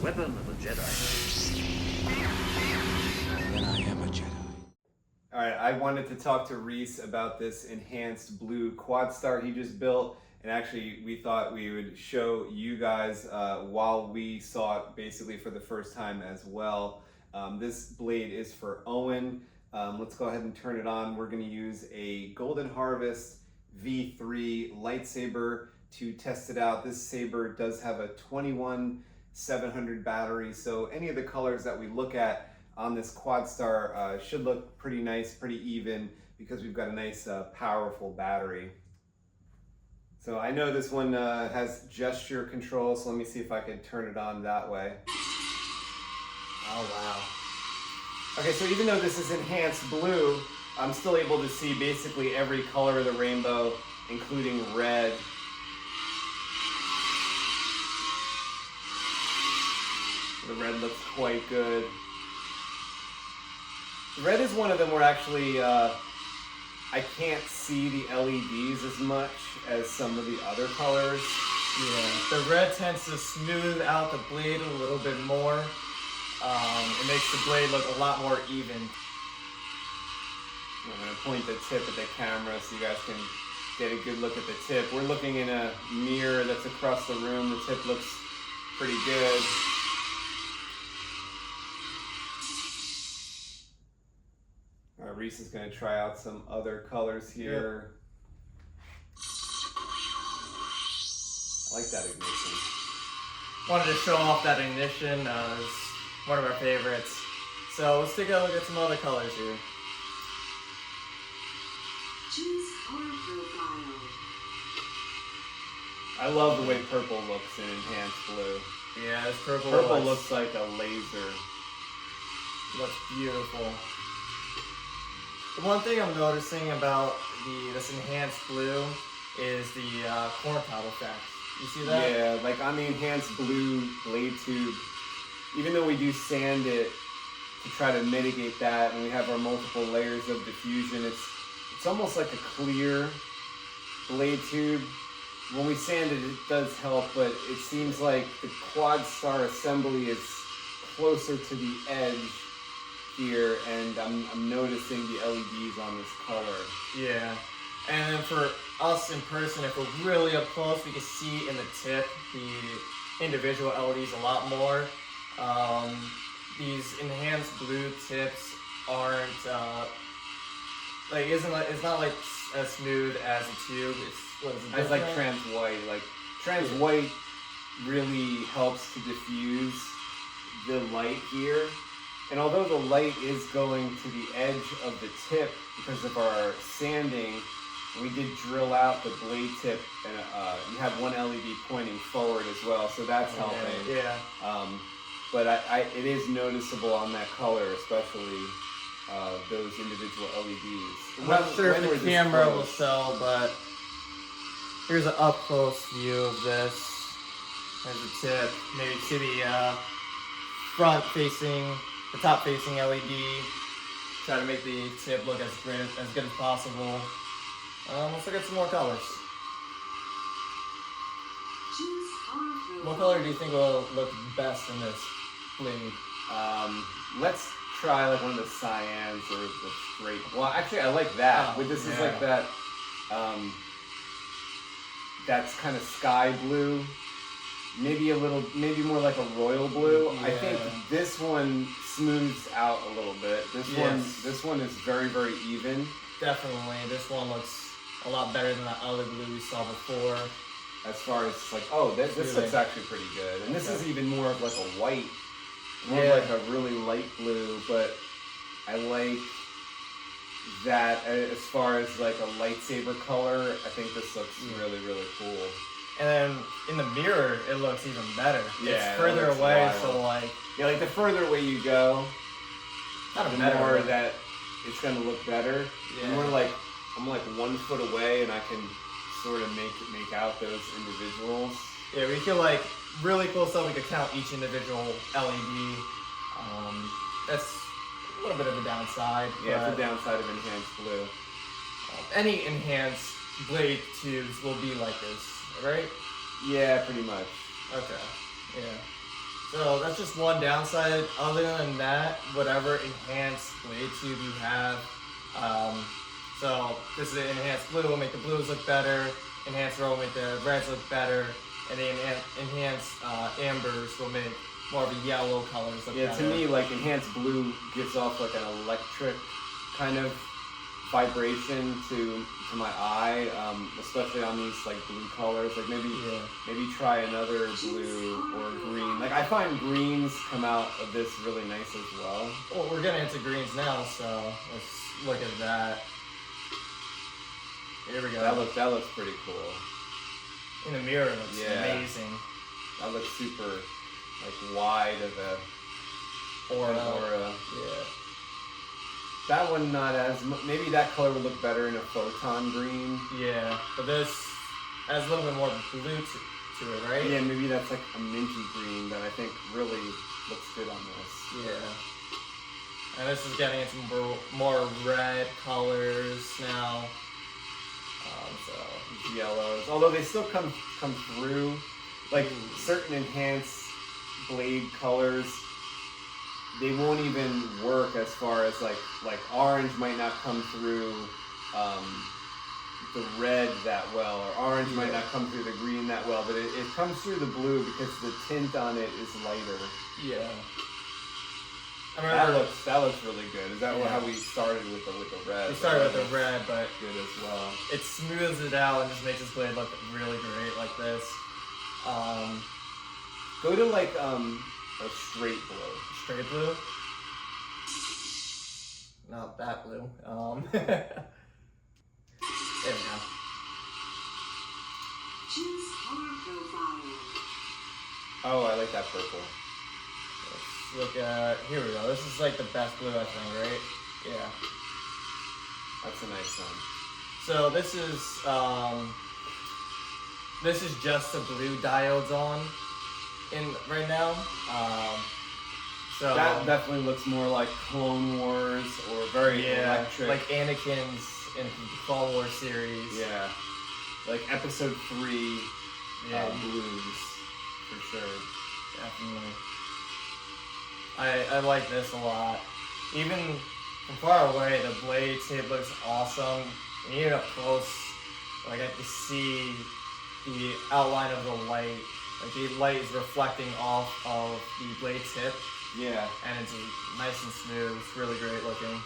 weapon of a Jedi. Then I am a Jedi. All right, I wanted to talk to Reese about this enhanced blue quad star he just built, and actually we thought we would show you guys while we saw it basically for the first time as well. This blade is for Owen. Let's go ahead and turn it on. We're going to use a Golden Harvest V3 lightsaber to test it out. This saber does have a 21700 battery, so any of the colors that we look at on this quad star should look pretty nice, pretty even, because we've got a nice powerful battery. So I know this one has gesture control, so let me see if I can turn it on that way. Oh wow. Okay, so even though this is enhanced blue, I'm still able to see basically every color of the rainbow, including red. The red looks quite good. Red is one of them where actually I can't see the LEDs as much as some of the other colors. Yeah, the red tends to smooth out the blade a little bit more. It makes the blade look a lot more even. I'm going to point the tip at the camera so you guys can get a good look at the tip. We're looking in a mirror that's across the room. The tip looks pretty good. Reese is going to try out some other colors here. Yep. I like that ignition. Wanted to show off that ignition. It's one of our favorites. So let's take a look at some other colors here. Choose color profile. I love the way purple looks in enhanced blue. Yeah, this purple looks like a laser. Looks beautiful. The one thing I'm noticing about this enhanced blue is the corn cob effect. You see that? Yeah, like on the enhanced blue blade tube, even though we do sand it to try to mitigate that, and we have our multiple layers of diffusion, it's almost like a clear blade tube. When we sand it, it does help, but it seems like the quad star assembly is closer to the edge here, and I'm noticing the LEDs on this color. Yeah, and then for us in person, if we're really up close, we can see in the tip the individual LEDs a lot more. These enhanced blue tips aren't it's not like as smooth as a tube. It's like trans white. Like trans white really helps to diffuse the light here. And although the light is going to the edge of the tip because of our sanding, we did drill out the blade tip, and you have one LED pointing forward as well, so that's helping. Yeah. But it is noticeable on that color, especially those individual LEDs. I'm not sure if the camera will show, but here's an up-close view of this. There's a tip. Maybe see the the top-facing LED. Try to make the tip look as good as possible. Let's look at some more colors. Choose color profile. What color do you think will look best in this blade? Let's try like one of the cyans or the straight. Well, actually, I like that. Oh, This is yeah. like that. That's kind of sky blue. Maybe more like a royal blue. Yeah. I think this one smooths out a little bit. This one is very, very even. Definitely, this one looks a lot better than that other blue we saw before. As far as like, oh, this looks actually pretty good. And this is even more of like a white, more of like a really light blue. But I like that as far as like a lightsaber color. I think this looks really, really cool. And then in the mirror, it looks even better. Yeah, it's further away, wild. so like... Yeah, like the further away you go, Not the better, more but that it's gonna look better. Yeah. I'm like 1 foot away, and I can sort of make out those individuals. Yeah, we could like really close up. We could count each individual LED. That's a little bit of a downside. Yeah, it's the downside of enhanced blue. Any enhanced blade tubes will be like this, right? Yeah, pretty much. Okay. Yeah. So that's just one downside. Other than that, whatever enhanced blade tube you have. So this is an enhanced blue will make the blues look better. Enhanced red will make the reds look better. And the enhanced ambers will make more of a yellow colors look better. To me, like enhanced blue gives off like an electric kind of vibration to my eye, especially on these like blue colors. Like maybe try another blue or green. Like I find greens come out of this really nice as well. Well, we're getting into greens now, so let's look at that. Here we go. That looks pretty cool. In the mirror, it looks amazing. That looks super like wide of a aura. Yeah. That one not as maybe that color would look better in a photon green. Yeah, but this has a little bit more blue to it, right? Yeah, maybe that's like a minty green that I think really looks good on this. Yeah. And this is getting into more red colors now. So yellows, although they still come through, like certain enhanced blade colors, they won't even work as far as like orange might not come through the red that well, or orange might not come through the green that well, but it comes through the blue because the tint on it is lighter. Yeah. That looks really good. Is that how we started with the red? We started with the red, but good as well. It smooths it out and just makes this blade look really great like this. Go to like a straight blue. Straight blue? Not that blue. There we go. Choose color profile. Oh, I like that purple. Let's look at, here we go. This is like the best blue, I think, right? Yeah. That's a nice one. So this is just the blue diodes on right now. So that definitely looks more like Clone Wars or very electric. like Anakin's in the Clone Wars series. Yeah, like Episode 3 blues for sure. Definitely. I like this a lot. Even from far away, the blade tip looks awesome. And even up close, I get to see the outline of the light. Like the light is reflecting off of the blade tip. Yeah. And it's nice and smooth. It's really great looking.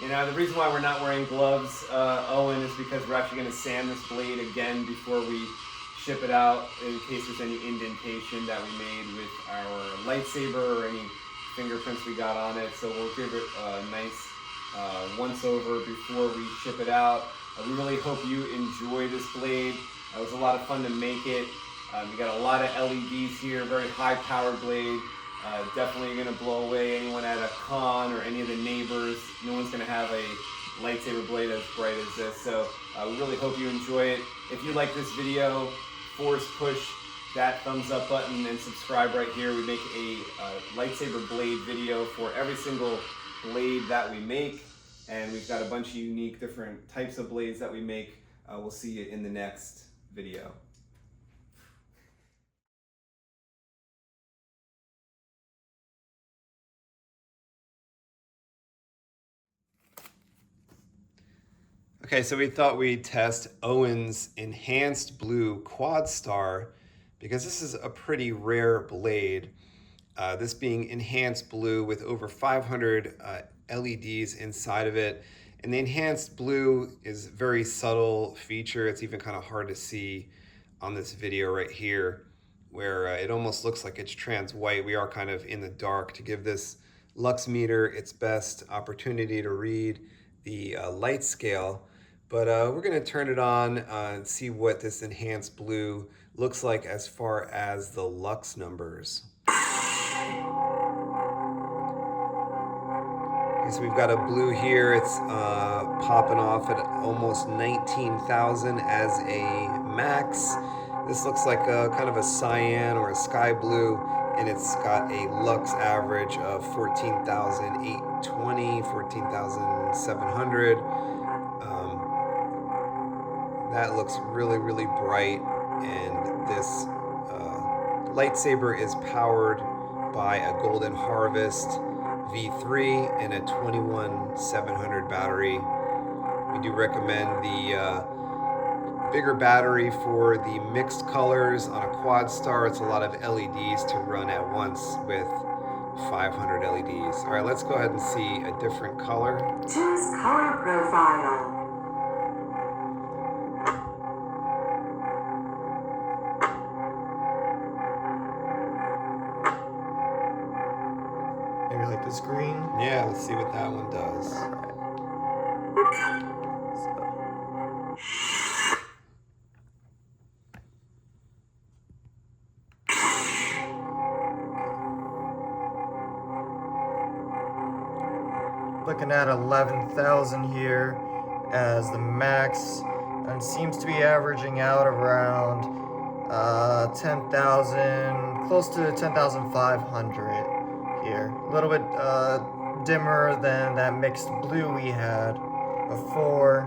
You know, the reason why we're not wearing gloves, Owen, is because we're actually going to sand this blade again before we ship it out in case there's any indentation that we made with our lightsaber or any fingerprints we got on it. So we'll give it a nice once over before we ship it out. We really hope you enjoy this blade. It was a lot of fun to make it. We got a lot of LEDs here, very high powered blade. Definitely going to blow away anyone at a con or any of the neighbors. No one's going to have a lightsaber blade as bright as this. So we really hope you enjoy it. If you like this video, force push that thumbs up button and subscribe right here. We make a lightsaber blade video for every single blade that we make. And we've got a bunch of unique different types of blades that we make. We'll see you in the next video. Okay, so we thought we'd test Owen's Enhanced Blue Quad Star because this is a pretty rare blade. This being Enhanced Blue with over 500 LEDs inside of it. And the Enhanced Blue is a very subtle feature. It's even kind of hard to see on this video right here, where it almost looks like it's trans white. We are kind of in the dark to give this lux meter its best opportunity to read the light scale. But we're going to turn it on and see what this Enhanced Blue looks like as far as the lux numbers. Okay, so we've got a blue here. It's popping off at almost 19,000 as a max. This looks like a kind of a cyan or a sky blue, and it's got a lux average of 14,820, 14,700. That looks really, really bright, and this lightsaber is powered by a Golden Harvest V3 and a 21700 battery. We do recommend the bigger battery for the mixed colors. On a quad star, it's a lot of LEDs to run at once with 500 LEDs. All right, let's go ahead and see a different color. Choose color profile. Maybe like this green. Yeah, let's see what that one does. Looking at 11,000 here as the max, and seems to be averaging out around 10,000, close to 10,500 here. A little bit dimmer than that mixed blue we had before,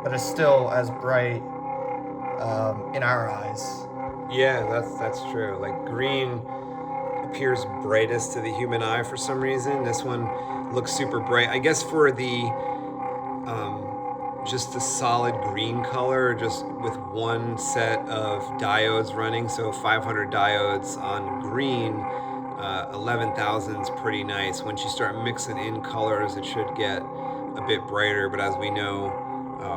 but it's still as bright in our eyes. Yeah, that's true. Like green appears brightest to the human eye for some reason. This one looks super bright. I guess for the just the solid green color, just with one set of diodes running, so 500 diodes on green, 11,000 is pretty nice. Once you start mixing in colors, it should get a bit brighter, but as we know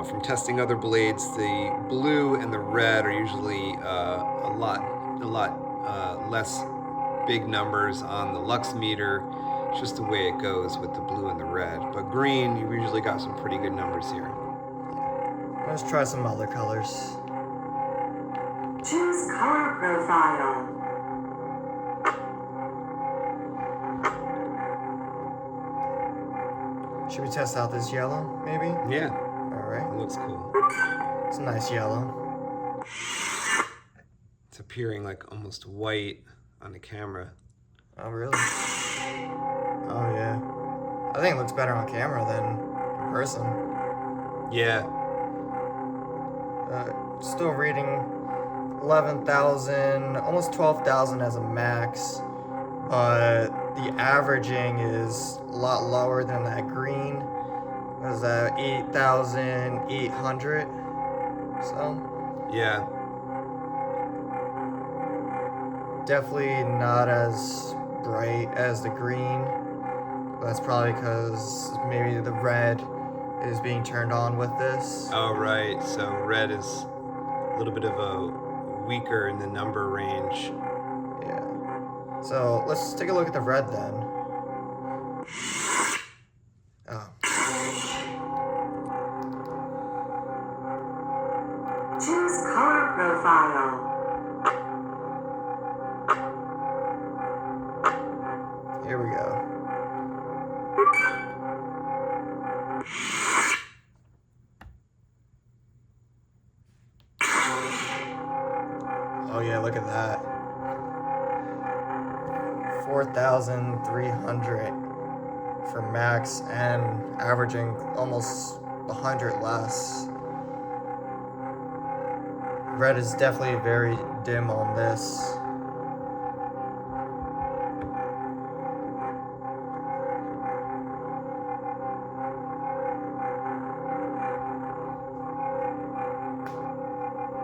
from testing other blades, the blue and the red are usually a lot less big numbers on the lux meter. It's just the way it goes with the blue and the red. But green, you've usually got some pretty good numbers here. Let's try some other colors. Choose color profile. Should we test out this yellow, maybe? Yeah, All right. it looks cool. It's a nice yellow. It's appearing like almost white on the camera. Oh, really? Oh, yeah. I think it looks better on camera than in person. Yeah, Still reading 11,000, almost 12,000 as a max, but the averaging is a lot lower than that green. What is that, 8,800? So, yeah. definitely not as bright as the green. That's probably because maybe the red is being turned on with this. Oh, right. So red is a little bit of a weaker in the number range. Yeah. So let's take a look at the red then. Oh. Choose color profile. Here we go. Oh yeah, look at that. 4,300 for max and averaging almost 100 less. Red is definitely very dim on this.